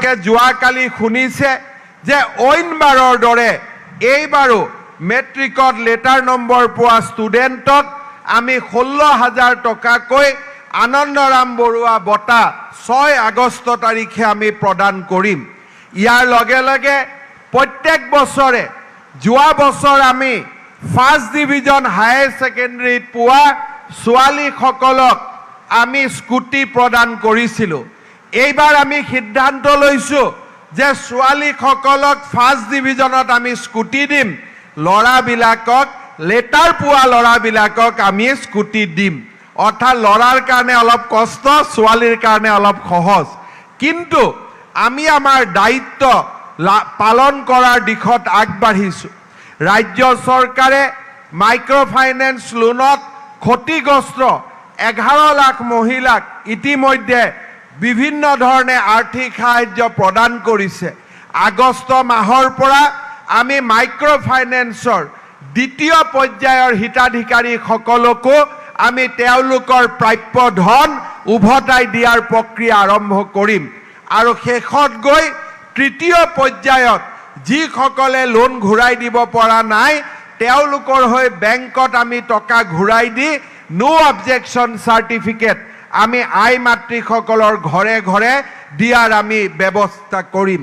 আপোনালোকে যোৱাকালি শুনিছে যে অইনবাৰৰ দৰে এইবাৰো মেট্ৰিকত লেটাৰ নম্বৰ পোৱা ষ্টুডেণ্টক আমি 16,000 টকাকৈ আনন্দৰাম বৰুৱা বঁটা 6 আগষ্ট তাৰিখে আমি প্ৰদান কৰিম। ইয়াৰ লগে লগে প্ৰত্যেক বছৰে যোৱা বছৰ আমি ফাৰ্ষ্ট ডিভিজন হায়াৰ ছেকেণ্ডেৰীত পোৱা ছোৱালীসকলক আমি স্কুটি প্ৰদান কৰিছিলোঁ। এইবাৰ আমি সিদ্ধান্ত লৈছোঁ যে ছোৱালীসকলক ফাৰ্ষ্ট ডিভিজনত আমি স্কুটি দিম, ল'ৰাবিলাকক লেটাৰ পোৱা ল'ৰাবিলাকক আমি স্কুটি দিম। অৰ্থাৎ ল'ৰাৰ কাৰণে অলপ কষ্ট, ছোৱালীৰ কাৰণে অলপ সহজ, কিন্তু আমি আমাৰ দায়িত্ব পালন কৰাৰ দিশত আগবাঢ়িছোঁ। ৰাজ্য চৰকাৰে মাইক্ৰ' ফাইনেন্স লোনত ক্ষতিগ্ৰস্ত 11 লাখ মহিলাক ইতিমধ্যে বিভিন্ন ধৰণে আৰ্থিক সাহায্য প্ৰদান কৰিছে। আগষ্ট মাহৰ পৰা আমি মাইক্ৰ' ফাইনেন্সৰ দ্বিতীয় পৰ্যায়ৰ হিতাধিকাৰীসকলকো আমি তেওঁলোকৰ প্ৰাপ্য ধন উভতাই দিয়াৰ প্ৰক্ৰিয়া আৰম্ভ কৰিম আৰু শেষত গৈ তৃতীয় পৰ্যায়ত যিসকলে লোন ঘূৰাই দিব পৰা নাই তেওঁলোকৰ হৈ বেংকত আমি টকা ঘূৰাই দি নো অবজেকশ্যন চাৰ্টিফিকেট আমি আই মাতৃসকলৰ ঘৰে ঘৰে দিয়াৰ আমি ব্যৱস্থা কৰিম।